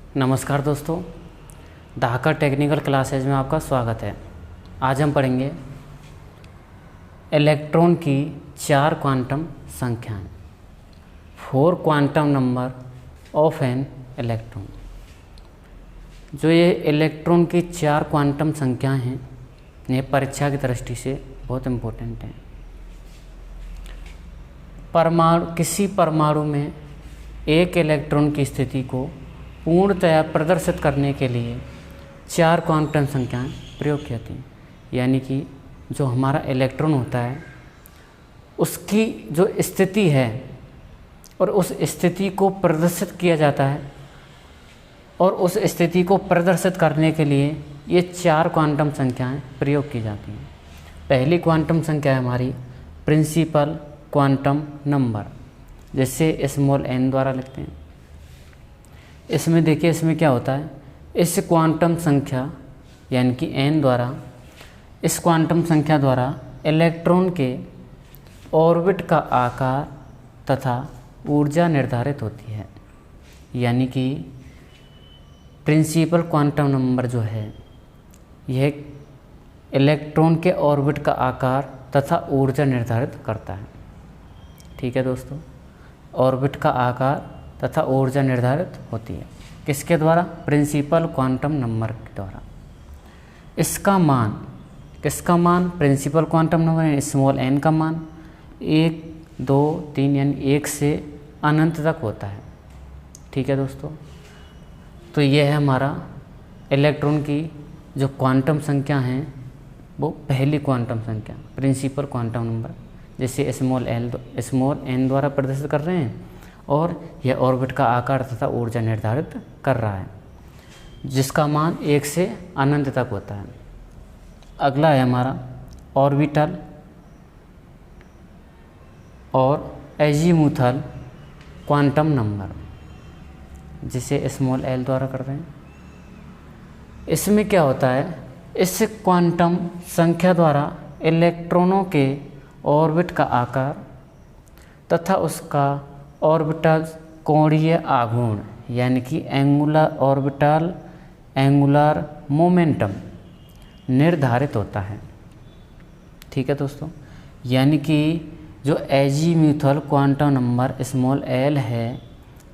नमस्कार दोस्तों, Dhaka technical classes में आपका स्वागत है। आज हम पढ़ेंगे इलेक्ट्रॉन की 4 क्वांटम संख्याएं, 4 quantum number of an electron. जो ये इलेक्ट्रॉन की 4 क्वांटम संख्याएं हैं, ये परीक्षा की दृष्टि से बहुत इम्पोर्टेंट हैं। किसी परमाणु में एक इलेक्ट्रॉन की स्थिति को पूर्णतया प्रदर्शित करने के लिए 4 क्वांटम संख्याएं प्रयोग की जाती हैं। यानी कि जो हमारा इलेक्ट्रॉन होता है उसकी जो स्थिति है और उस स्थिति को प्रदर्शित किया जाता है, और उस स्थिति को प्रदर्शित करने के लिए ये 4 क्वांटम संख्याएं प्रयोग की जाती हैं। पहली क्वांटम संख्या है हमारी प्रिंसिपल क्वांटम नंबर, जिसे स्मॉल n द्वारा लिखते हैं। इसमें देखिए, इसमें क्या होता है, इस क्वांटम संख्या यानी कि n द्वारा, इस क्वांटम संख्या द्वारा इलेक्ट्रॉन के ऑर्बिट का आकार तथा ऊर्जा निर्धारित होती है। यानी कि प्रिंसिपल क्वांटम नंबर जो है, यह इलेक्ट्रॉन के ऑर्बिट का आकार तथा ऊर्जा निर्धारित करता है। ठीक है दोस्तों, ऑर्बिट का आकार तथा ऊर्जा निर्धारित होती है किसके द्वारा? प्रिंसिपल क्वांटम नंबर के द्वारा। इसका मान, किसका मान? प्रिंसिपल क्वांटम नंबर यानी स्मॉल n का मान 1, 2, 3 यानी 1 से अनंत तक होता है। ठीक है दोस्तों, तो यह है हमारा इलेक्ट्रॉन की जो क्वांटम संख्या हैं, वो पहली क्वांटम संख्या प्रिंसिपल क्वांटम नंबर, जिसे स्मॉल n द्वारा प्रदर्शित कर रहे हैं, और यह ऑर्बिट का आकार तथा ऊर्जा निर्धारित कर रहा है, जिसका मान 1 से अनंत तक होता है। अगला है हमारा ऑर्बिटल और एजीमुथल क्वांटम नंबर, जिसे स्मॉल l द्वारा कर रहे हैं। इसमें क्या होता है, इस क्वांटम संख्या द्वारा इलेक्ट्रॉनों के ऑर्बिट का आकार तथा उसका ऑर्बिटल कोणीय आघूर्ण यानी कि एंगुलर ऑर्बिटल एंगुलर मोमेंटम निर्धारित होता है। ठीक है दोस्तों, यानी कि जो azimuthal quantum number small l है,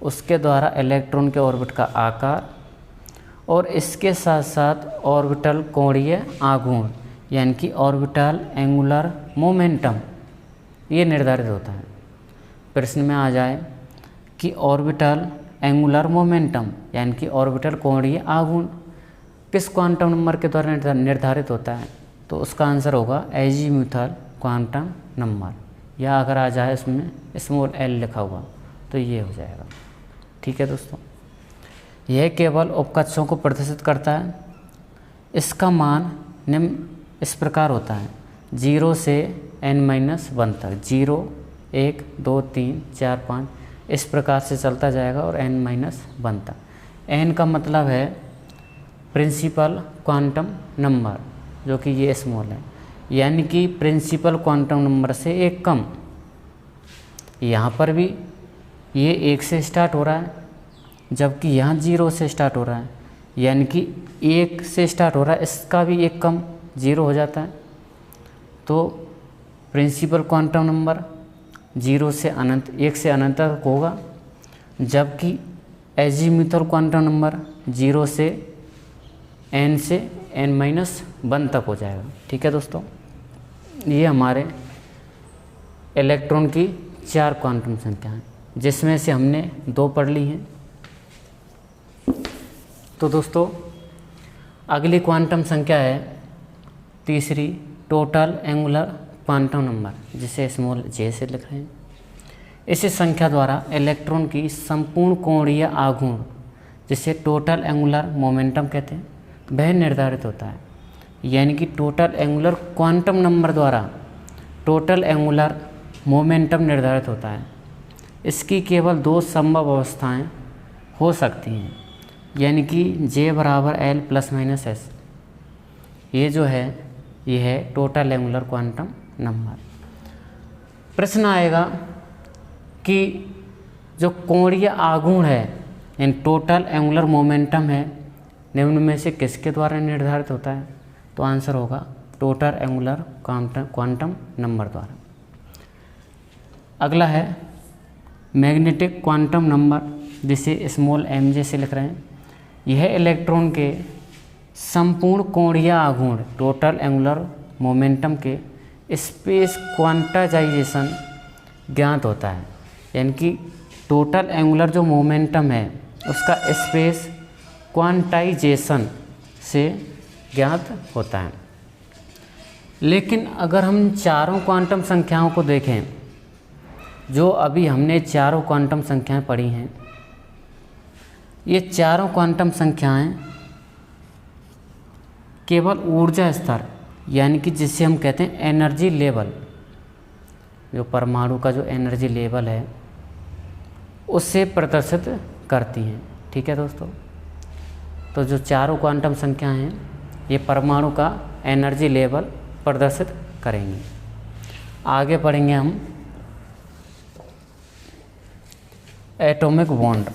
उसके द्वारा इलेक्ट्रॉन के ऑर्बिट का आकार और इसके साथ साथ ऑर्बिटल कोणीय आघूर्ण यानी कि ऑर्बिटल एंगुलर मोमेंटम ये निर्धारित होता है। प्रश्न में आ जाए कि ऑर्बिटल एंगुलर मोमेंटम यानी कि ऑर्बिटल कोणीय आघूर्ण किस क्वांटम नंबर के द्वारा निर्धारित होता है, तो उसका आंसर होगा एजीम्यूथल क्वांटम नंबर, या अगर आ जाए इसमें स्मॉल l लिखा हुआ तो ये हो जाएगा। ठीक है दोस्तों, यह केवल उपकक्षों को प्रदर्शित करता है। इसका मान निम्न इस प्रकार होता है, 0 से n-1 तक, 0, 1, 2, 3, 4, 5 इस प्रकार से चलता जाएगा, और n-1 तक। n का मतलब है प्रिंसिपल क्वांटम नंबर, जो कि ये स्मॉल है, यानी कि प्रिंसिपल क्वांटम नंबर से एक कम। यहाँ पर भी ये 1 से स्टार्ट हो रहा है, जबकि यहाँ 0 से स्टार्ट हो रहा है, यानी कि 1 से स्टार्ट हो रहा है, इसका भी एक कम 0 हो जाता है। तो प्रिंसिपल क्वांटम नंबर 0 से अनंत, 1 से अनंत तक होगा, जबकि एजीम्यूथल क्वांटम नंबर 0 से n से n-1 तक हो जाएगा। ठीक है दोस्तों, ये हमारे इलेक्ट्रॉन की 4 क्वांटम संख्या हैं, जिसमें से हमने 2 पढ़ ली हैं। तो दोस्तों, अगली क्वांटम संख्या है तीसरी टोटल एंगुलर क्वांटम नंबर, जिसे स्मॉल j से लिख रहे हैं। इस संख्या द्वारा इलेक्ट्रॉन की संपूर्ण कोणीय आघूर्ण, जिसे टोटल एंगुलर मोमेंटम कहते हैं, वह निर्धारित होता है। यानी कि टोटल एंगुलर क्वांटम नंबर द्वारा टोटल एंगुलर मोमेंटम निर्धारित होता है। इसकी केवल 2 संभव अवस्थाएं हो सकती हैं, यानी कि J बराबर L ± S। ये जो है, ये है टोटल एंगुलर क्वांटम नंबर। प्रश्न आएगा कि जो कोणीय आघूर्ण है इन टोटल एंगुलर मोमेंटम है निम्न में से किसके द्वारा निर्धारित होता है? तो आंसर होगा टोटल एंगुलर क्वांटम नंबर द्वारा। अगला है मैग्नेटिक क्वांटम नंबर, जिसे स्मॉल एम जे से लिख रहे हैं। यह इलेक्ट्रॉन के संपूर्ण कोणीय आघूर्ण टोटल एंगुलर मोमेंटम के स्पेस क्वांटाइजेशन ज्ञात होता है, यानी कि टोटल एंगुलर जो मोमेंटम है उसका स्पेस क्वांटाइजेशन से ज्ञात होता है। लेकिन अगर हम चारों क्वांटम संख्याओं को देखें, जो अभी हमने चारों क्वांटम संख्याएं पढ़ी हैं, ये चारों क्वांटम संख्याएं केवल ऊर्जा स्तर, यानी कि जिसे हम कहते हैं एनर्जी लेवल, जो परमाणु का जो एनर्जी लेवल है उससे प्रदर्शित करती हैं। ठीक है दोस्तों, तो जो चारों क्वांटम संख्याएं हैं ये परमाणु का एनर्जी लेवल प्रदर्शित करेंगे। आगे पढ़ेंगे हम एटॉमिक बॉन्ड।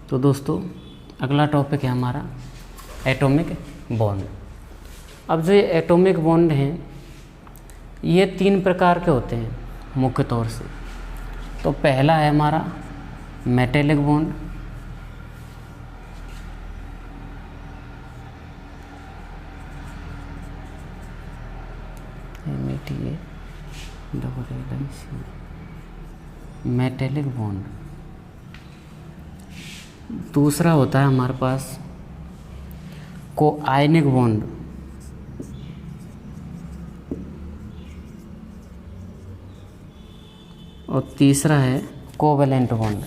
तो दोस्तों अगला टॉपिक है हमारा एटॉमिक बॉन्ड। अब जो ये एटॉमिक बॉन्ड हैं ये 3 प्रकार के होते हैं मुख्य तौर से। तो पहला है हमारा मेटेलिक बॉन्ड, मेटेलिक बॉन्ड। दूसरा होता है हमारे पास कोआयनिक बॉन्ड, और तीसरा है कोवेलेंट बॉन्ड।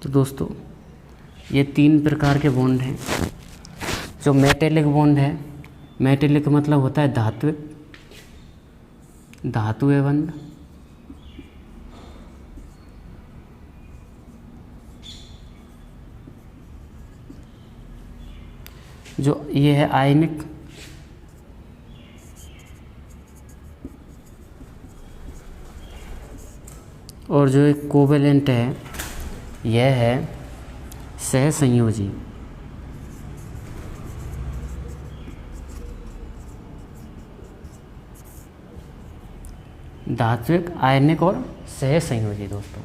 तो दोस्तों ये 3 प्रकार के बॉन्ड हैं। जो मेटेलिक बॉन्ड है, मेटेलिक का मतलब होता है धात्विक, धातुएं बंध। जो ये है आयनिक, और जो एक कोवेलेंट है यह है सहसंयोजी। धात्विक, आयनिक और सहसंयोजी दोस्तों।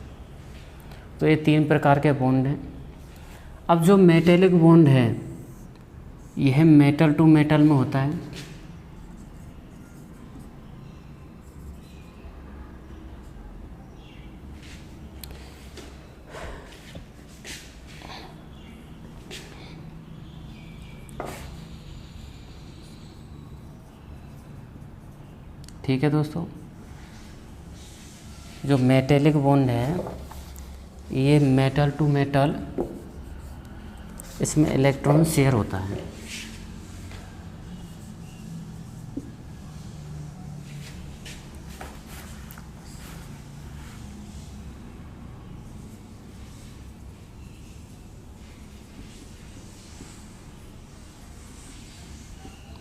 तो ये 3 प्रकार के बॉन्ड हैं। अब जो मेटेलिक बॉन्ड है यह मेटल टू मेटल में होता है। ठीक है दोस्तों, जो मेटेलिक बॉन्ड है ये मेटल टू मेटल, इसमें इलेक्ट्रॉन शेयर होता है।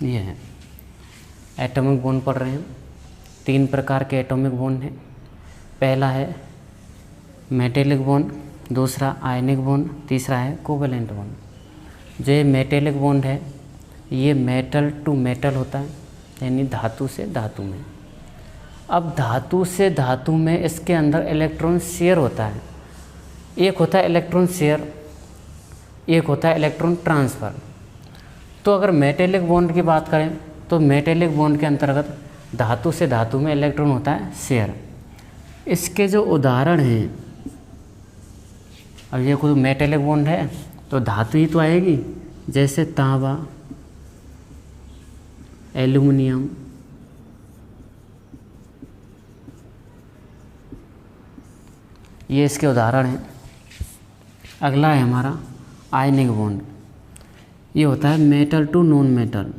ये है एटॉमिक बॉन्ड पढ़ रहे हैं। 3 प्रकार के एटॉमिक बॉन्ड हैं। पहला है मेटेलिक बॉन्ड, दूसरा आयनिक बॉन्ड, तीसरा है कोवेलेंट बॉन्ड। जो ये मेटेलिक बॉन्ड है ये मेटल टू मेटल होता है, यानी धातु से धातु में। अब धातु से धातु में इसके अंदर इलेक्ट्रॉन शेयर होता है। एक होता है इलेक्ट्रॉन शेयर एक होता है इलेक्ट्रॉन ट्रांसफ़र। तो अगर मेटेलिक बॉन्ड की बात करें तो मेटेलिक बॉन्ड के अंतर्गत धातु से धातु में इलेक्ट्रॉन होता है शेयर। इसके जो उदाहरण हैं, अब ये कोई मेटेलिक बॉन्ड है तो धातु ही तो आएगी, जैसे तांबा, एल्युमिनियम, ये इसके उदाहरण हैं। अगला है हमारा आयनिक बॉन्ड। ये होता है metal to non metal.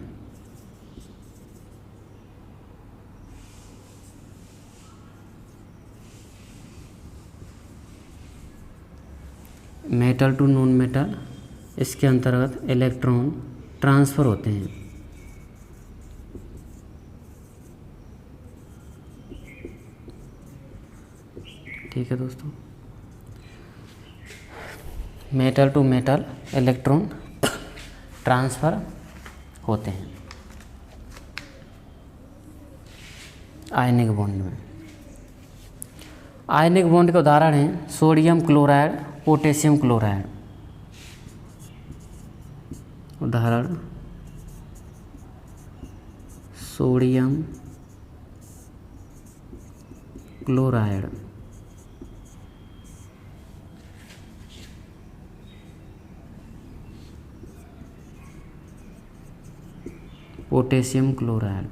Metal to non metal, इसके अंतर्गत इलेक्ट्रॉन ट्रांसफ़र होते हैं। ठीक है दोस्तों, metal to metal electron transfer होते हैं आयनिक बॉन्ड में। आयनिक बॉन्ड के उदाहरण हैं सोडियम क्लोराइड, पोटेशियम क्लोराइड। उदाहरण सोडियम क्लोराइड, पोटेशियम क्लोराइड।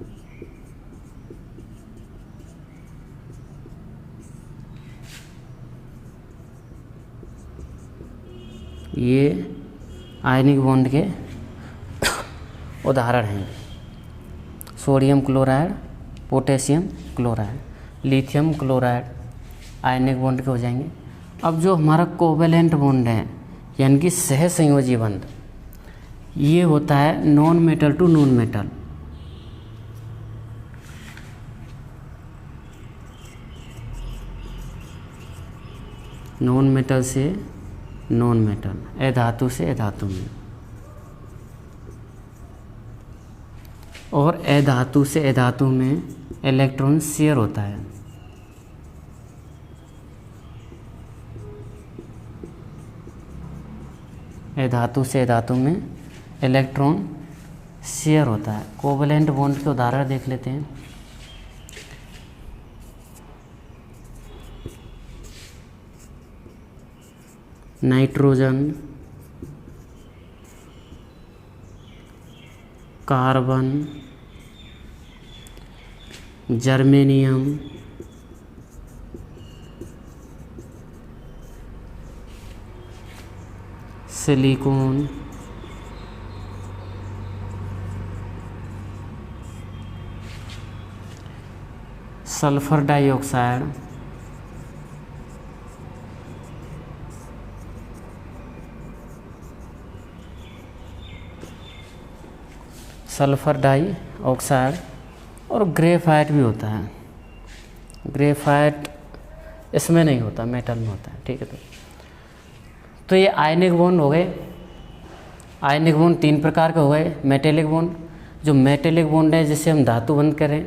ये आयनिक बॉन्ड के उदाहरण हैं। Sodium chloride, potassium chloride, lithium chloride ionic bond के हो जाएंगे। अब जो हमारा कोवेलेंट बॉन्ड है यानी कि सहसंयोजी बंध, ये होता है non metal to non metal. Non metal से नॉन मेटल, अधातु से अधातु में, और अधातु से अधातु में इलेक्ट्रॉन शेयर होता है। अधातु से अधातु में इलेक्ट्रॉन शेयर होता है। कोवेलेंट बॉन्ड के उदाहरण देख लेते हैं। Nitrogen, carbon, germanium, silicon, sulphur dioxide, sulphur dioxide, और ग्रेफाइट भी होता है। ग्रेफाइट इसमें नहीं होता, मेटल में होता है। ठीक है, तो ये आयनिक बॉन्ड हो गए। आयनिक बॉन्ड 3 प्रकार के हो गए। मेटेलिक बॉन्ड, जो मेटेलिक बॉन्ड है जिसे हम धातु बंध करें,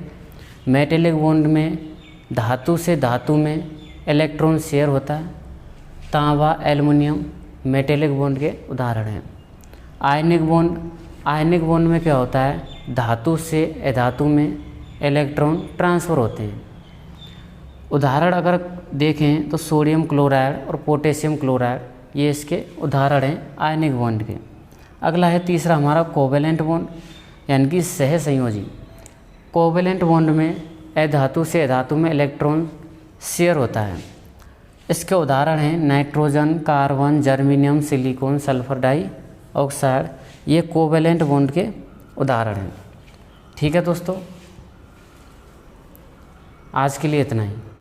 मेटेलिक बॉन्ड में धातु से धातु में इलेक्ट्रॉन शेयर होता है। तांबा, एल्युमिनियम मेटेलिक बॉन्ड के उदाहरण हैं। आयनिक बॉन्ड में क्या होता है, धातु से अधातु में इलेक्ट्रॉन ट्रांसफ़र होते हैं। उदाहरण अगर देखें तो सोडियम क्लोराइड और पोटेशियम क्लोराइड, ये इसके उदाहरण हैं आयनिक बॉन्ड के। अगला है तीसरा हमारा कोवेलेंट बॉन्ड यानी कि सहसंयोजी। कोवेलेंट बॉन्ड में अधातु से अधातु में इलेक्ट्रॉन शेयर होता है। इसके उदाहरण हैं nitrogen, carbon, germanium, silicon, sulphur dioxide, ये कोवेलेंट बॉन्ड के उदाहरण हैं। ठीक है दोस्तों, आज के लिए इतना ही।